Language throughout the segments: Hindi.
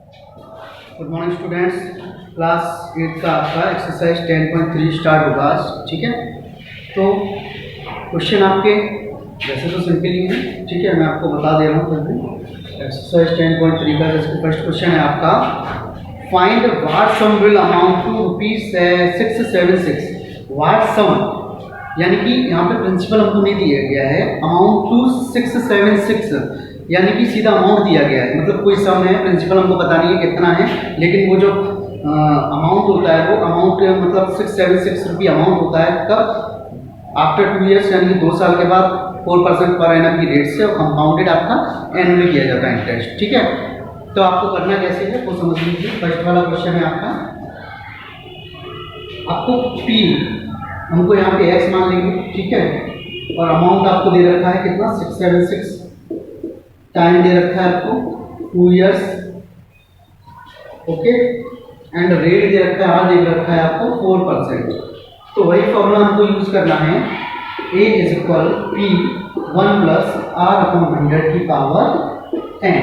Good morning students. क्लास 8 का आपका एक्सरसाइज 10.3 स्टार्ट होगा आज, ठीक है। तो क्वेश्चन आपके वैसे तो सिंपल ही है, ठीक है, मैं आपको बता दे रहा हूँ। फिर भी एक्सरसाइज 10.3 का जैसे फर्स्ट क्वेश्चन है आपका, find what sum will amount to ₹676। What sum यानी कि यहाँ पे प्रिंसिपल हमको नहीं दिया गया है, अमाउंट टू 676 यानी कि सीधा अमाउंट दिया गया है, मतलब कोई सम है, प्रिंसिपल हमको पता नहीं है कितना है, लेकिन वो जो अमाउंट होता है वो अमाउंट मतलब 676 रुपये अमाउंट होता है। कब? आफ्टर 2 ईयर्स यानी कि 2 साल के बाद 4% पर एनम की रेट से और कंपाउंडेड आपका एनुअली किया जाता है इंटरेस्ट, ठीक है। तो आपको करना कैसे है वो समझ लीजिए। फर्स्ट वाला क्वेश्चन है आपका, आपको पी हमको यहाँ पे एक्स मान लेंगे, ठीक है, और अमाउंट आपको दे रखा है कितना 676, टाइम दे रखा है आपको 2 ईयर्स, ओके, एंड रेट दे रखा है आर दे रखा है आपको 4%। तो वही फॉर्मूला हमको यूज करना है, A is equal P 1 plus R upon 100 की पावर 10।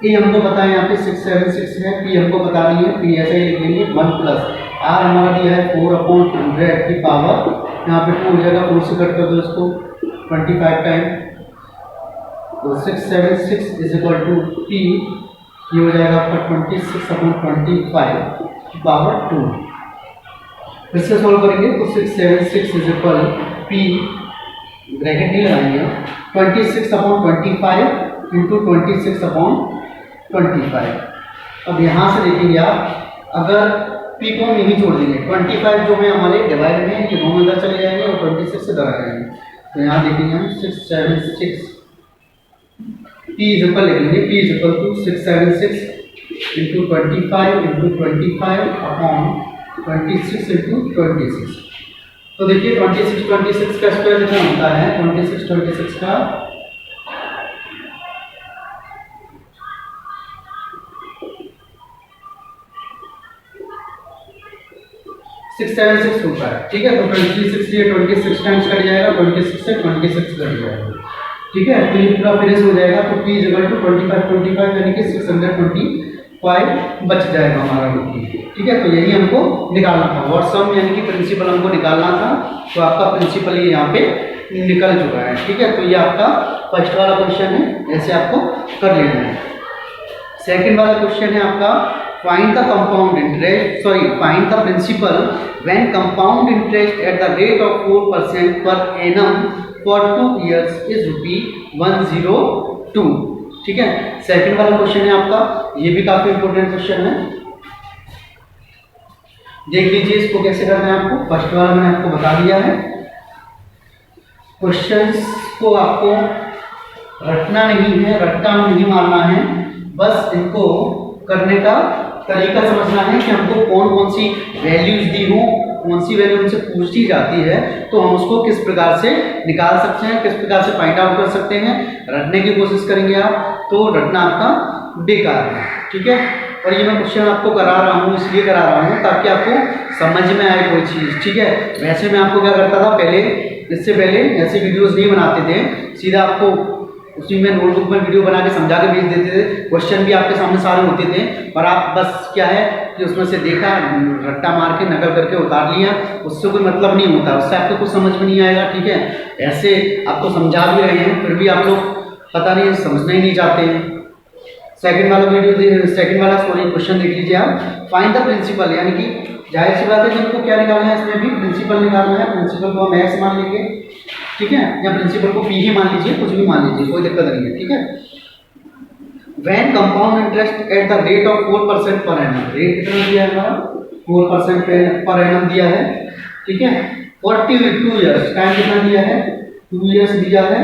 ए हमको पता है यहाँ पे 676 है, पी हमको पता नहीं है, पी ऐसे ही लिख लेंगे 1 प्लस आर हमारा दिया है 4 अपॉन 100 की पावर, यहाँ पे 2 हो जाएगा, 4 से कट कर दो इसको 25 टाइम, तो 676 इज इक्वल टू पी, ये हो जाएगा आपका 26 अपॉन 25 पावर 2। फिर से सॉल्व करेंगे तो 676 इज इक्वल पी, ब्रैकेट नहीं लगाएंगे, 26 अपॉन 25 इंटू 26 अपॉन 25। अब यहाँ से देखेंगे आप, अगर पी को हम यहीं छोड़ देंगे, 25 जो है हमारे डिवाइड में, ये दोनों इधर चले जाएंगे और 26 से इधर आ जाएंगे, तो यहाँ देखेंगे हम 676 पी इज इक्वल लिख लेंगे, P is equal to 676 into 25 into 25 upon 26 into 26। तो देखिए 26 का स्क्वायर कितना होता है, 26 का 676 होता है, ठीक है। तो 26 ये 26 टाइम्स कट जाएगा, 26 से 26 कट जाएगा, ठीक है। तो ये पूरा फिनिश हो जाएगा, तो P इक्वल टू 25 यानी कि 625 बच जाएगा हमारा रुपये, ठीक है। तो यही हमको निकालना था, व्हाट सम यानी कि प्रिंसिपल हमको निकालना था, तो आपका प्रिंसिपल ये यहाँ पे निकल चुका है, ठीक है। तो ये आपका फर्स्ट वाला क्वेश्चन है, ऐसे आपको कर लेना है। सेकंड वाला क्वेश्चन है आपका, find the compound interest, sorry find the principal when compound interest at the rate of 4% per annum for 2 years is ₹102, ठीक है। सेकंड वाला क्वेश्चन है आपका, ये भी काफी इंपॉर्टेंट क्वेश्चन है, देख लीजिए इसको कैसे करना है आपको। फर्स्ट वाला मैंने आपको बता दिया है, क्वेश्चंस को आपको रटना नहीं है, रट्टा नहीं मारना है, बस इनको करने का तरीका समझना है कि हमको कौन कौन सी वैल्यूज दी हो, कौन सी वैल्यू हमसे पूछी जाती है, तो हम उसको किस प्रकार से निकाल सकते हैं, किस प्रकार से फाइंड आउट कर सकते हैं। रटने की कोशिश करेंगे आप तो रटना आपका बेकार है, ठीक है। और ये मैं क्वेश्चन आपको करा रहा हूँ, इसलिए करा रहा हूँ ताकि आपको समझ में आए कोई चीज़, ठीक है। वैसे मैं आपको क्या करता था पहले, इससे पहले ऐसे वीडियोस नहीं बनाते थे, सीधा आपको उसी में नोटबुक में वीडियो बना के समझा के भेज देते थे, क्वेश्चन भी आपके सामने सारे होते थे, पर आप बस क्या है कि उसमें से देखा, रट्टा मार के नकल करके उतार लिया, उससे कोई मतलब नहीं होता, उससे आपको कुछ समझ में नहीं आएगा, ठीक है। ऐसे आपको समझा भी रहे हैं, फिर भी आप लोग पता नहीं समझना ही नहीं चाहते हैं। सेकंड वाला क्वेश्चन देख लीजिए आप, फाइंड द प्रिंसिपल, यानी कि जाहिर सी बात है कि इनको क्या निकालना है, इसमें भी प्रिंसिपल निकालना है। प्रिंसिपल को हम एक्स मान लेंगे, ठीक है, या प्रिंसिपल को पी ही मान लीजिए, कुछ भी मान लीजिए, कोई दिक्कत नहीं है, ठीक है। When compound interest at the rate of 4% per annum, rate कितना दिया है हमारा 4% पर एनम दिया है, ठीक है, और 2 ईयर्स, टाइम कितना दिया है 2 ईयर्स दिया है,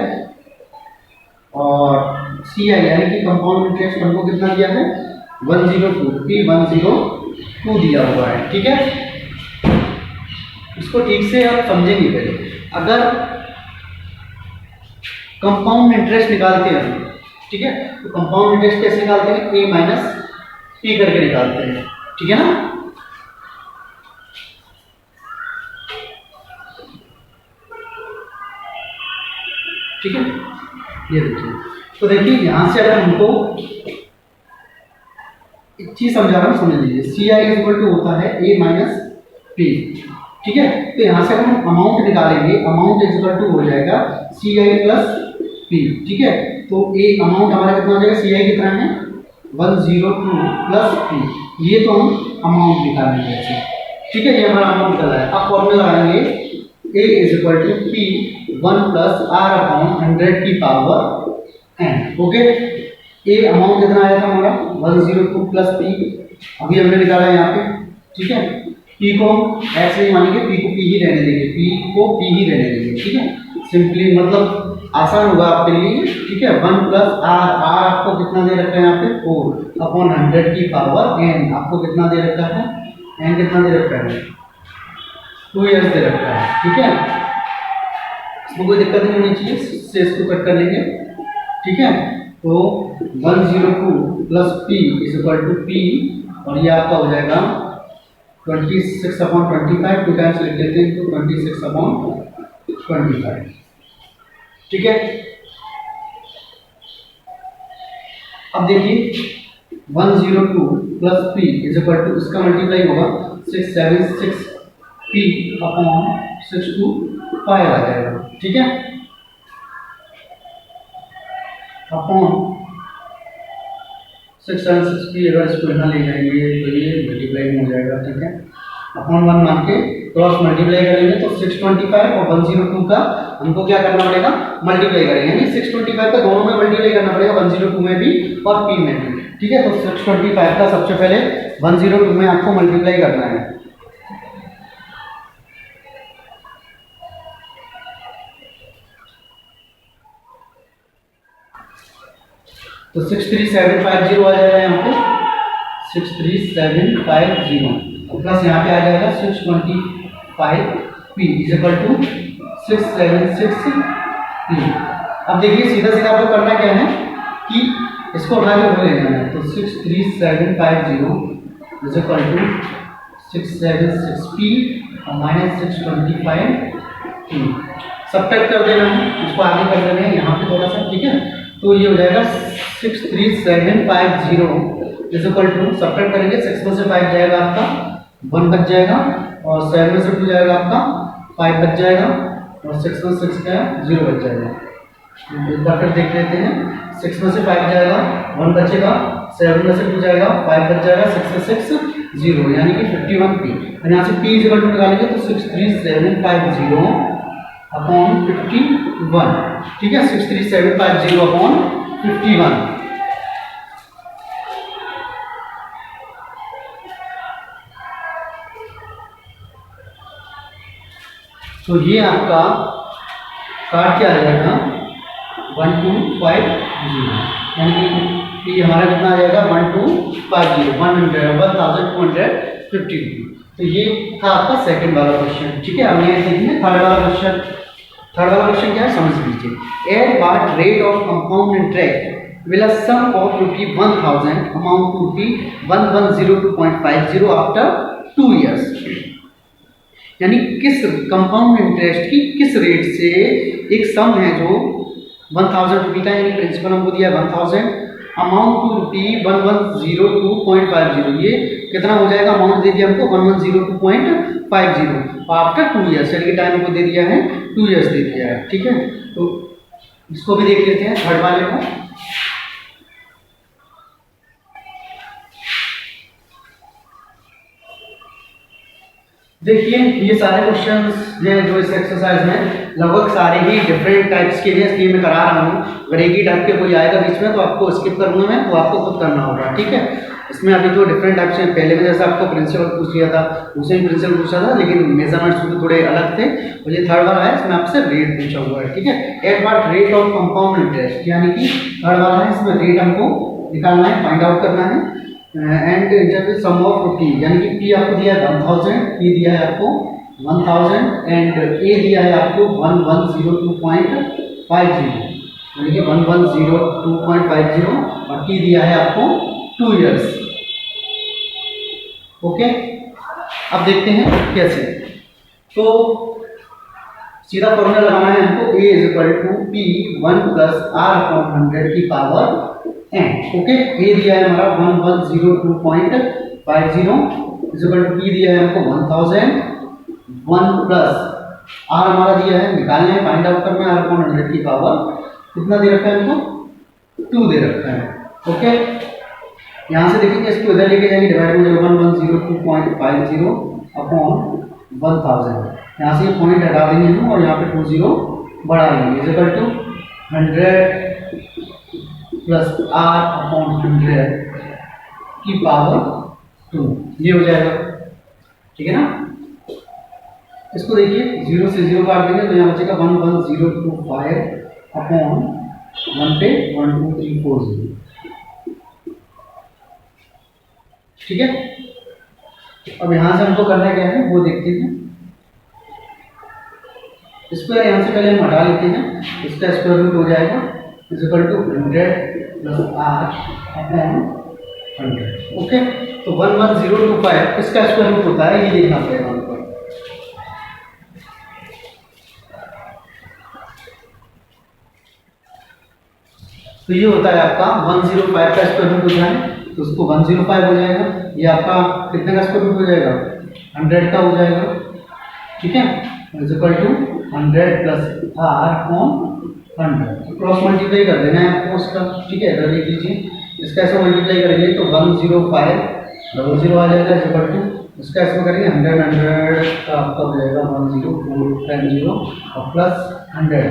और सी आई यानी कि कंपाउंड इंटरेस्ट हमको कितना दिया है 102 दिया हुआ है, ठीक है। इसको ठीक से आप समझेंगे पहले, अगर कंपाउंड इंटरेस्ट निकालते हैं, ठीक है, तो कंपाउंड इंटरेस्ट कैसे निकालते हैं, ए माइनस पी करके निकालते हैं, ठीक है ना। ठीक है, ये देखिए, तो देखिए यहां से अगर हमको एक चीज समझा रहा हूँ, समझ लीजिए। सी आई इज इक्वल टू होता है ए माइनस पी, ठीक है। तो यहाँ से हम अमाउंट निकालेंगे, अमाउंट इज इक्वल टू हो जाएगा सी आई प्लस पी, ठीक है। तो ए अमाउंट हमारा कितना हो जाएगा, सी आई कितना है 102 प्लस पी, ये तो हम अमाउंट निकालेंगे ऐसे, ठीक है। ये हमारा अमाउंट निकला है। अब फॉर्मूला लगाएंगे A is equal to P 1 plus R upon 100 की power N, okay. A amount कितना आया था हमारा 102 प्लस पी, अभी हमने निकाला है यहाँ पे, ठीक है। पी को ऐसे ही मानेंगे, पी को पी ही रहने देंगे, पी को पी ही रहने देंगे, ठीक है। सिंपली मतलब आसान होगा आपके लिए, ठीक है। 1 प्लस आर, आर आपको कितना दे रखा है यहाँ पे 4 अपॉन 100 की पावर एन, आपको कितना दे रखा है, एन कितना दे रखा है 2 ईयर्स दे रखा है, ठीक है। इसमें कोई दिक्कत नहीं होनी चाहिए, इससे इसको कट कर लेंगे, ठीक है। तो 102 plus P is equal to P, और ये आपका हो जाएगा 26 अपॉन 25, 2 टाइम्स लिख लेते हैं तो 26 अपॉन 25, ठीक है। अब देखिए 102 plus P is equal to, इसका मल्टीप्लाई होगा 676 पी अपॉन 625 आ जाएगा, ठीक है। अपॉन 676 पी, अगर इसको यहाँ ले जाएंगे तो ये मल्टीप्लाई में हो जाएगा, ठीक है। अपॉन 1 मान के क्रॉस मल्टीप्लाई करेंगे तो 625 और 102 का हमको क्या करना पड़ेगा, मल्टीप्लाई करेंगे, यानी 625 का दोनों में मल्टीप्लाई करना पड़ेगा, 102 में भी और पी में भी, ठीक है। तो 625 का सबसे पहले 102 में आपको मल्टीप्लाई करना है, तो 63750 आ जाएगा यहाँ पे 63750, प्लस यहाँ पे आ जाएगा 625 P is equal to 676 P. अब देखिए सीधा सीधा आपको करना क्या है कि इसको उठा के हो लेना है, तो 63750 इज इक्वल टू 676 पी और माइनस 625 पी, सब्ट्रैक्ट कर देना है, इसको आगे कर देना है यहाँ पे थोड़ा सा, ठीक है। तो ये हो जाएगा 63750 इज इक्वल टू, सब्ट्रैक्ट करेंगे 6 में से 5 जाएगा आपका 1 बच जाएगा, और 7 में से 2 जाएगा आपका 5 बच जाएगा, और 6 में 6 का 0 बच जाएगा। एक बार फिर देख लेते हैं, 6 में से 5 जाएगा 1 बचेगा, 7 में से 2 जाएगा 5 बच जाएगा, 6 से 6 0, यानी कि 51 पी। और यहाँ से पी इज इक्वल टू निकालेंगे तो 63750 अपॉन 51, ठीक है। 63750 अपॉन 51, तो ये आपका कार्ड क्या आ जाएगा 1250, यानी कि हमारा कितना आ जाएगा 1250, 1250। तो ये था आपका सेकंड वाला क्वेश्चन, ठीक है। अब ये देखेंगे थर्ड वाला क्वेश्चन। थर्ड वाला क्वेश्चन क्या है समझ लीजिए। At what rate of compound interest will a sum of ₹1000 amount to ₹1102.50 after 2 years, यानी किस कंपाउंड इंटरेस्ट की किस रेट से एक सम है जो 1000 रुपये का, यानी प्रिंसिपल हमको दिया 1000, अमाउंट टू ₹1102.50, ये कितना हो जाएगा, अमाउंट दे दिया हमको 1102.50 आफ्टर 2 ईयर्स, यानी कि टाइम हमको दे दिया है 2 ईयर्स दे दिया है, ठीक है। तो इसको भी देख लेते हैं थर्ड वाले को। देखिए ये सारे क्वेश्चंस जो इस एक्सरसाइज में लगभग सारे ही डिफरेंट टाइप्स के हैं, इसलिए मैं करा रहा हूँ। अगर एक ही टाइप के कोई आएगा बीच में तो आपको स्किप करूँगा मैं, तो आपको खुद करना होगा, ठीक है। इसमें अभी जो डिफरेंट टाइप्स हैं, पहले में जैसे आपको प्रिंसिपल पूछ लिया था, उसे भी प्रिंसिपल पूछा था, लेकिन मेजरमेंट्स तो थोड़े अलग थे। और ये थर्ड वाला है, इसमें आपसे रेट पूछा हुआ है, ठीक है। At what rate of compound interest, यानी कि थर्ड वाला है, इसमें रेट हमको निकालना है, फाइंड आउट करना है। And interval sum of P, यानी कि पी आपको दिया है 1000, पी दिया है आपको 1000, एंड ए दिया है आपको 1102.50, यानी कि 1102.50, और टी दिया है आपको 2 ईयर्स, ओके। अब देखते हैं कैसे। तो सीधा फॉर्मूला लगाना है हमको, A is equal to P 1 plus R upon 100 की पावर एन। ओके, ए दिया है हमारा 1102.50 इक्वल टू पी दिया है हमको 1000 1 प्लस आर हमारा दिया है, निकालना है, फाइंड आउट करना है आर अपॉन 100 की पावर कितना दे रखा है हमको 2 दे रखा है। ओके, यहाँ से देखेंगे इसको इधर लेके जाएंगे, डिवाइड हो जाएगा 1102.50 अपॉन 1000, यहाँ से ये पॉइंट हटा देंगे हम और यहाँ पे 20 बढ़ा लेंगे equal to 100 plus R upon 100 की पावर 2, ये हो जाएगा। ठीक है ना, इसको देखिए 0 से 0 काट देंगे तो यहाँ बचेगा 11025 अपॉन 1 पे 12340। ठीक है, अब यहाँ से हमको करना क्या है वो देखते हैं। स्क्वायर यहाँ से पहले हम हटा लेते हैं, इसका स्क्वायर रूट हो जाएगा equal to 100 plus R upon 100। Okay, तो 11025 इसका स्क्वायर रूट होता है, ये देखना पड़ेगा हमको। तो ये होता है आपका 105 का स्क्वायर रूट होता है, तो उसको 105 हो जाएगा। ये आपका कितने का स्क्वायर रूट हो जाएगा 100 का हो जाएगा। ठीक है, equal to 100 plus R upon 100, cross multiply कर देना है आपको उसका। ठीक है, इधर देख लीजिए, इसका ऐसा मल्टीप्लाई करेंगे तो 10500 आ जाएगा इक्वल टू, इसका ऐसा करेंगे 100 का आपका हो जाएगा 10410 और प्लस 100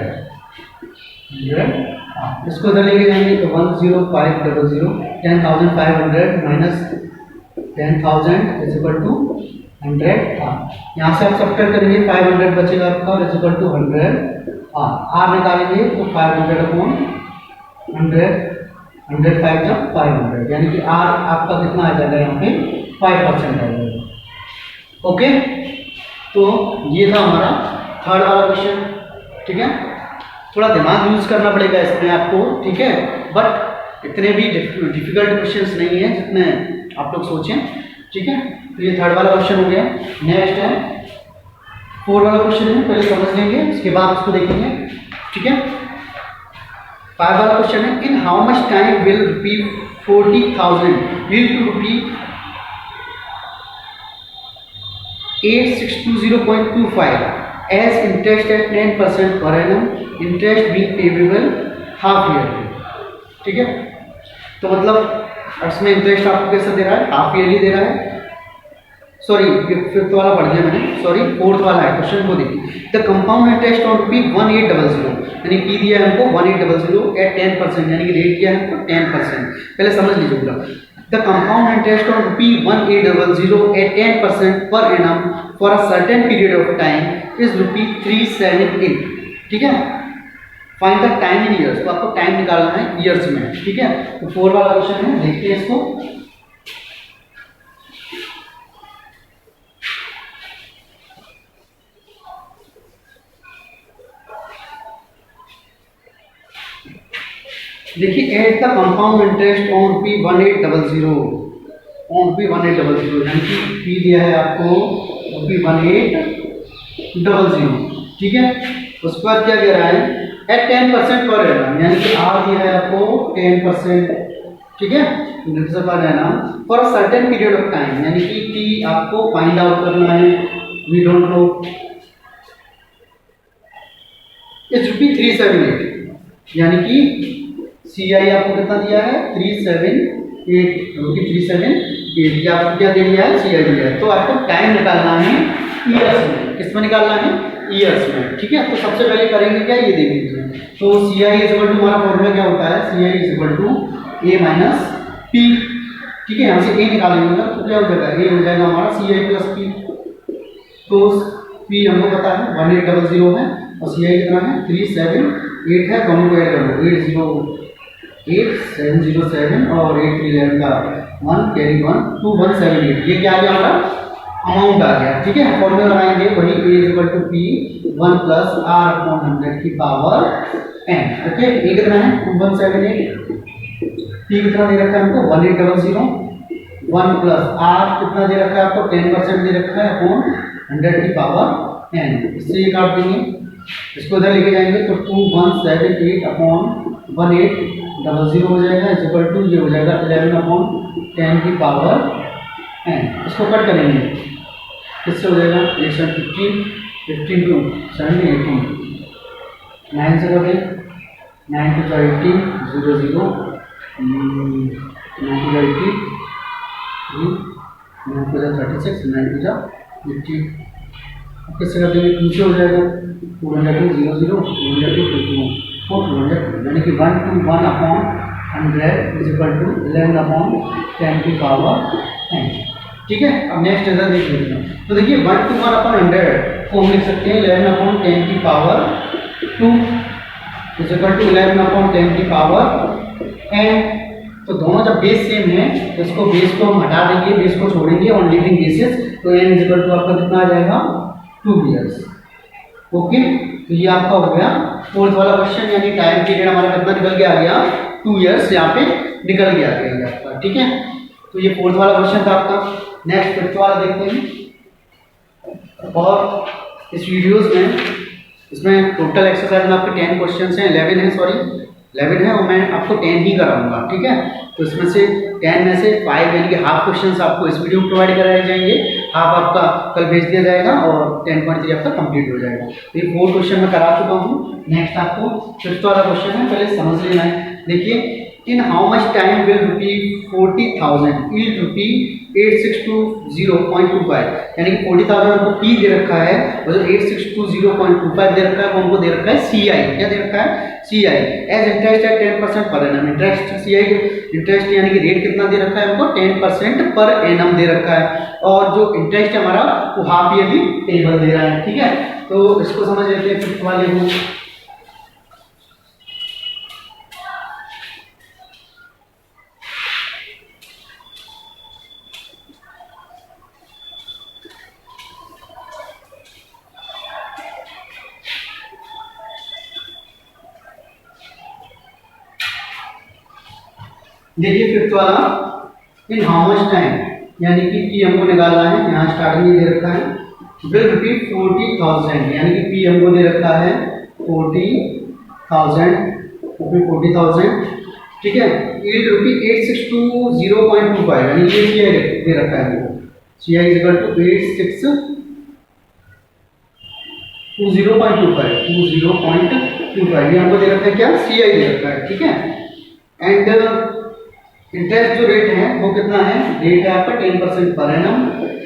इसको इधर लेके जाएंगे तो 10500 10,500 minus 10,000 is equal to 100 R. यहाँ से आप सब्ट्रैक्ट करेंगे 500 बचेगा आपका इज इक्वल टू 100 आर निकालेंगे तो 500 अपॉन 100 105 जब 500 यानी कि आर आपका कितना आ जाएगा यहाँ पे 5% आ जाएगा। ओके, तो ये था हमारा थर्ड वाला क्वेश्चन। ठीक है, थोड़ा दिमाग यूज करना पड़ेगा इसमें आपको। ठीक है, बट इतने भी डिफिकल्ट क्वेश्चंस नहीं है जितने आप लोग सोचें। ठीक है, तो ये थर्ड वाला क्वेश्चन हो गया। नेक्स्ट है फोर्थ वाला क्वेश्चन है, पहले समझ लेंगे उसके बाद उसको देखेंगे। ठीक है, 5 वाला क्वेश्चन है, in how much time will rupee 40,000 lead to rupee 8620.25 as interest at 10% per annum, interest being payable half yearly। ठीक है, तो मतलब इसमें इंटरेस्ट आपको कैसा दे रहा है, हाफ ईयरली दे रहा है। सॉरी, फिफ्थ वाला पढ़ दिया मैंने, सॉरी फोर्थ वाला है क्वेश्चन को देखिए। द कंपाउंड इंटरेस्ट ऑन रुपी 1800 यानी पी दिया है हमको 1800 एट 10% यानी कि रेट दिया है हमको 10%। पहले समझ लीजिए पूरा। The compound interest on rupee 1800 at 10% per annum for a certain period of time is rupee 378। ठीक है, find the time in years, तो आपको टाइम निकालना है ईयर्स में। ठीक है, तो 4 वाला क्वेश्चन है, देखते हैं इसको। देखिए, at the compound interest on rupee 1800 on रुपी 1800 यानी कि पी दिया है आपको रुपी 1800। ठीक है, उसके बाद क्या कह रहा है एट 10% पर एनम यानी कि आर दिया है आपको 10%। ठीक है, per annum for a certain period of time यानी कि टी आपको फाइंड आउट करना है, वी डोंट नो, इज रुपी 378 यानी कि सी आई आपको कितना दिया है 378 आपको क्या दे दिया है सी आई दिया है। तो आपको टाइम निकालना है ईयर्स में, किसमें निकालना है ईयर्स में। ठीक है, तो सबसे पहले करेंगे क्या, ये देख लीजिए। तो C I is equal to हमारा फॉर्मूला क्या होता है, C I is equal to A minus P. ठीक है, यहाँ से ए निकालेंगे तो क्या हो जाएगा, ए हो जाएगा हमारा सी आई प्लस पी। तो पी हमको पता है 1800 है और सी आई कितना है 378 है, दोनों को ऐड कर लो 8707 और 8 का 1 कैरी 1 2178। ये क्या आ गया हमारा अमाउंट आ गया। ठीक है, फॉर्मूला लगाएंगे वही A equal to P 1 plus R upon 100 की पावर n। ओके, ए कितना है 2178, पी कितना दे रखा है हमको 1800, 1 प्लस आर कितना दे रखा है आपको 10% दे रखा है अपॉन 100 की पावर n। इससे ये काट देंगे, इसको इधर लेके जाएंगे तो 2178 अपॉन 18 00 हो जाएगा इज इक्वल टू ये हो जाएगा 11/10 की पावर n। इसको कट करेंगे, किससे हो जाएगा 815 15 टू 7 18 9 से करें 9 टू 18 0 0 9 टू 18 9 टू 36 9 टू 80 किससे कर देंगे 2 से हो जाएगा 2 0 0 0 2 2 2 4 200 यानी कि 1 to 1/100 इज इक्वल टू 11/10 की पावर n। ठीक है, अब नेक्स्ट रिजल्ट देख लेते हैं। तो देखिए 1 to 1/100 को हम लिख सकते हैं 11/10 की पावर 2 इज इक्वल टू 11/10 की पावर n। तो दोनों जब बेस सेम है तो इसको बेस को हम हटा देंगे, बेस को छोड़ेंगे और लीविंग बेसिस, तो n इज इक्वल टू आपका कितना आ जाएगा 2 years। ओके, तो ये आपका हो गया फोर्थ वाला क्वेश्चन, यानी टाइम पीरियड हमारा कितना निकल के आ गया 2 years यहाँ पे निकल के आ गया आपका। ठीक है, तो ये फोर्थ वाला क्वेश्चन था आपका। नेक्स्ट फिफ्थ वाला देखते हैं। और इस वीडियोस में इसमें टोटल एक्सरसाइज में आपके 10 क्वेश्चन हैं, 11 है, सॉरी 11 है, और मैं आपको 10 ही कराऊंगा। ठीक है, तो इसमें से 10 में से 5 यानी कि हाफ क्वेश्चंस आपको इस वीडियो में प्रोवाइड कराए जाएंगे, हाफ आपका कल भेज दिया जाएगा और 10.3 आपका कंप्लीट हो जाएगा। तो ये 4 क्वेश्चन मैं करा चुका हूँ। नेक्स्ट आपको फिफ्थ वाला क्वेश्चन है, पहले समझ लेना है। देखिए, in how much time will rupee 40,000 yield rupee 8620.25, यानी कि 40,000 हमको P दे रखा है और जो 8620.25 दे रखा है वो हमको दे रखा है CI। क्या दे रखा है CI as interest eight 10% per annum. Interest CI interest यानी कि रेट कितना दे रखा है हमको 10% पर एनम दे रखा है, और जो इंटरेस्ट है हमारा वो हाफ ईयरली टेबल दे रहा है। ठीक है, तो इसको समझ लेते हैं फिफ्थ वाले को। देखिए फिफ्थ वाला, इन हाउ मच टाइम, यानी कि P हमको निकालना है, यहाँ स्टार्टिंग में दे रखा है विल रुपी 40,000, यानी कि P हमको दे रखा है 40,000 रुपी 40,000। ठीक है, ईल्ड रुपी 8620.25, यानी ये CI दे रखा है हमको, CI इज इक्वल टू 8620.25 ये हमको दे रखा है, क्या CI दे रखा है। ठीक है, एंड इंटरेस्ट जो रेट है वो कितना है, रेट है आपका 10% पर एनम,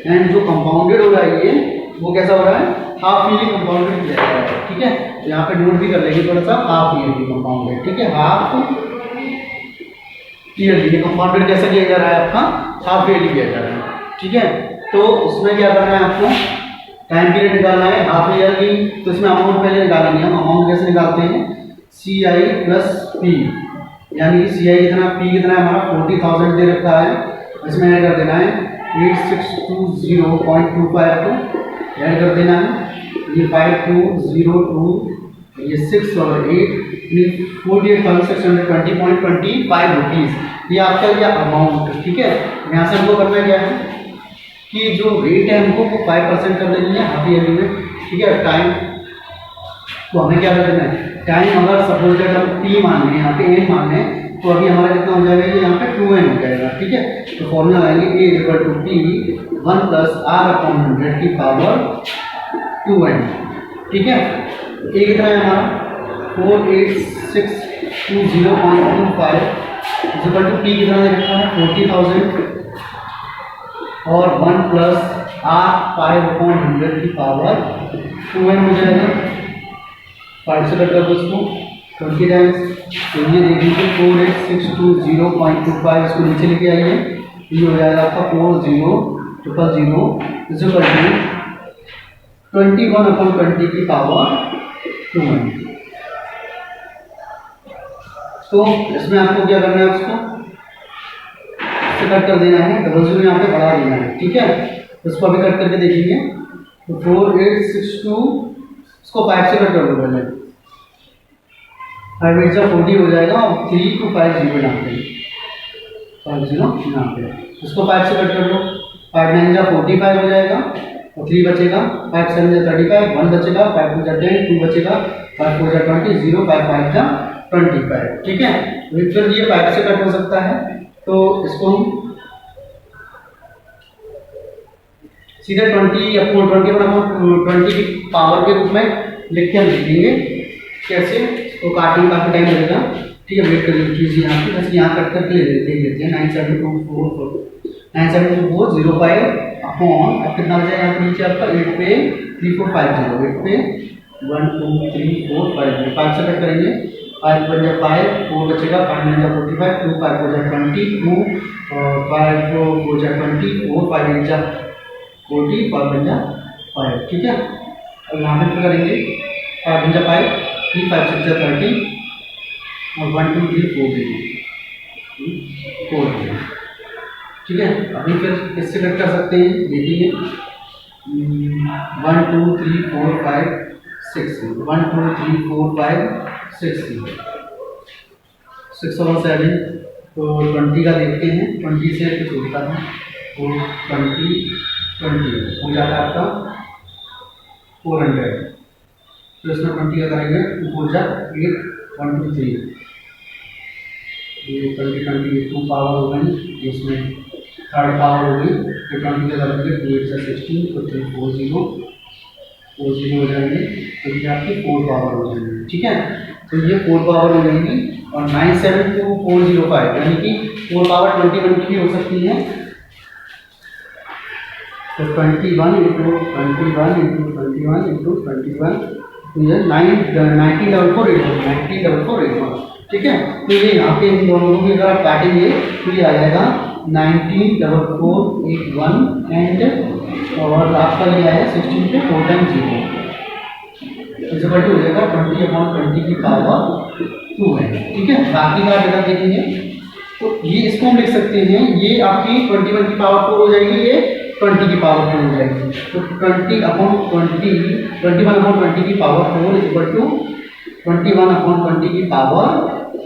एंड जो कंपाउंडेड हो रहा है ये वो कैसा हो रहा है हाफ ईयरली कंपाउंडेड किया जा रहा है। ठीक है, तो यहाँ पे नोट भी कर लेंगे थोड़ा सा, हाफ ईयरली कंपाउंडेड। ठीक है, हाफ ईयरली कंपाउंडेड कैसा किया जा रहा है आपका हाफ ईयरली किया जा रहा है। ठीक है, तो उसमें क्या करना है आपको टाइम पीरियड निकालना है हाफ ईयरली। तो इसमें अमाउंट पहले निकालेंगे हम। अमाउंट कैसे निकालते हैं CI प्लस P, यानी कि CI कितना P कितना है हमारा 40,000 दे रखा है, इसमें ऐड कर देना है 8620.25 को ऐड कर देना है, ये 5202 ये 6 और 8 48,620.25 रुपीज़ ये आपका लिया अमाउंट। ठीक है, यहाँ से हमको करना क्या है कि जो रेट है हमको वो 5% कर देनी है हाफ ईयरली में। ठीक है, टाइम तो हमें क्या कर देना है, टाइम अगर सपोज दैट हम T मान लें, यहाँ पे n मान लें, तो अभी हमारा कितना हो जाएगा, ये यहाँ पे 2n हो जाएगा। ठीक है, तो फॉर्मूला लगाएंगे A is equal to T 1 + R/100 की पावर 2n। ठीक है, A कितना है हमारा 48,620.25 इज इक्वल टू T कितना दे रखा है 40,000 और 1 + R/5/100 की पावर 2n हो जाएगा। 5 से कट कर दो इसको 20 टाइम्स, तो ये देख लीजिए 48,620.25 इसको नीचे लेके आइए, ये हो जाएगा आपका 40,000 इज इक्वल टू 21/20 की पावर 2n। तो इसमें आपको क्या करना है, उसको इससे कट कर देना है, 00 यहाँ पे बढ़ा देना है। ठीक है, इसको अभी कट करके देखेंगे, तो 4862 इसको 5 से कट कर दो पहले, 5 8 40 हो जाएगा और 3250 यहाँ पे 50 यहाँ पे, इसको 5 से कट कर दो, 5 9 45 हो जाएगा और 3 बचेगा, 5 7 35, 1 बचेगा, 5 2 10, 2 बचेगा, 5 4 20, 0 5 5 25, ठीक है। फिर ये 5 से कट हो सकता है, तो इसको हम सीधे 20 की पावर के रूप में लिख के हम लिखेंगे। कैसे, तो काटने में काफी टाइम लगेगा, ठीक है। वेट करिए कीजिए यहाँ पे, बस यहाँ कट करके देख लेते हैं। 972405 अपॉन, अब कितना बचा यहाँ पे नीचे आपका 8 पे 3450, 8 पे 1 2 3 4 5, 5 से कट करेंगे, 5 बन जाए 5, 4 बचेगा, 5 बन जाए 45, 2 5 हो जाए 20, 2 5 हो जाए 20, 4 5 बन जाए 40, 5 बन जाए 5, ठीक है। अब यहाँ पे क्या करेंगे, 5 बन जाए 5, 3 5 6 जाए 30, और 1 2 3 4 ठीक है। अभी फिर किससे कट कर सकते हैं देखिए, 1 2 3 4 5 6, 1 2 3 4 5 6 6 और 7, तो 20 का देखते हैं, 20 से कुछ होता है, तो 20 हो जाता है आपका 400, तो इसमें 20 का करेंगे, 4 जा 8 1 2 3, ये 20 2 पावर हो गई, इसमें थर्ड पावर होगी, तो 20 का करेंगे 2 8 16, तो 3 4 0 हो जाएंगे, तो ये आपकी 4 पावर हो जाएंगे, ठीक है। तो ये 4 पावर हो जाएंगी, और 97405 यानी कि 4 पावर 21 की हो सकती है, तो 21 इंटू 21 इंटू 21 इंटू 21, तो ये 194481, ठीक है। तो ये यहाँ पे इन दोनों को अगर आप काटेंगे तो ये आ जाएगा 194481 एंड, और आपका ये आया 16 पे 4 टाइम्स 0 इक्वल टू हो जाएगा 20/20 की पावर 2 है, ठीक है। बाकी का डेटा देखेंगे, तो ये इसको हम लिख सकते हैं, ये आपकी 21 की पावर 4 हो जाएगी, ये 20 की पावर 4 हो जाएगी, तो 21/20 की पावर 4 इक्वल टू 21/20 की पावर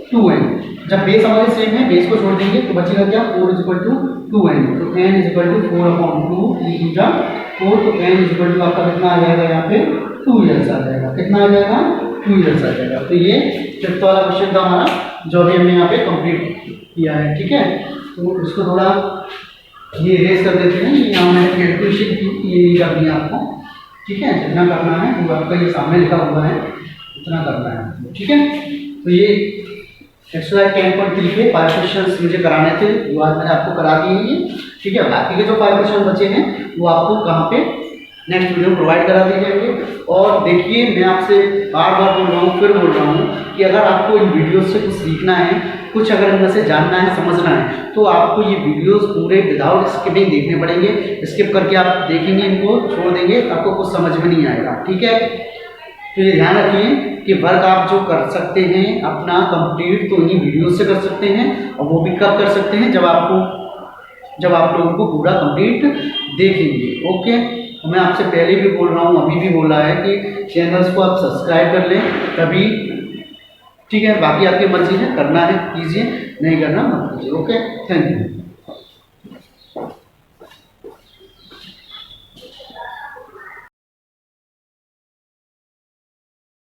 2n। जब बेस हमारे सेम है, बेस को छोड़ देंगे तो बचेगा क्या, 4 इक्वल टू 2n, तो n इक्वल टू 4/2 4, तो n इक्वल टू आपका कितना आ जाएगा यहाँ पे 2 ईयर्स आ जाएगा, कितना आ जाएगा 2 ईयर्स आ जाएगा। तो ये फिफ्थ वाला क्वेश्चन था हमारा, जो अभी हमने यहाँ पे कंप्लीट किया है, ठीक है। तो इसको थोड़ा ये इरेज कर देते हैं, यहाँ मैंने कैलकुलेशन की ये करनी है आपको, ठीक है। जितना करना है वो आपका ये सामने लिखा हुआ है, उतना करना है, ठीक है। तो ये एक्सरसाइज 10.3 के 5 क्वेश्चन मुझे कराने थे, वो आज मैंने आपको करा दिए हैं, ठीक है। बाकी के जो 5 क्वेश्चन बचे हैं वो आपको कहाँ पे नेक्स्ट वीडियो प्रोवाइड करा दिए जाएंगे। और देखिए, मैं आपसे बार बार बोल रहा हूँ, फिर बोल रहा हूँ कि अगर आपको इन वीडियोस से कुछ सीखना है, कुछ अगर इनमें से जानना है, समझना है, तो आपको ये वीडियोस पूरे विदाउट स्किपिंग देखने पड़ेंगे। स्किप करके आप देखेंगे, इनको छोड़ देंगे, आपको कुछ समझ में नहीं आएगा, ठीक है। तो ये ध्यान रखिए कि वर्क आप जो कर सकते हैं अपना कंप्लीट, तो इन्हीं वीडियो से कर सकते हैं, और वो भी कब कर सकते हैं, जब आप लोगों को पूरा कंप्लीट देखेंगे, ओके। तो मैं आपसे पहले भी बोल रहा हूँ, अभी भी बोल रहा है कि चैनल्स को आप सब्सक्राइब कर लें तभी, ठीक है। बाकी आपकी मर्जी है, करना है कीजिए, नहीं करना मत कीजिए, ओके। Thank you.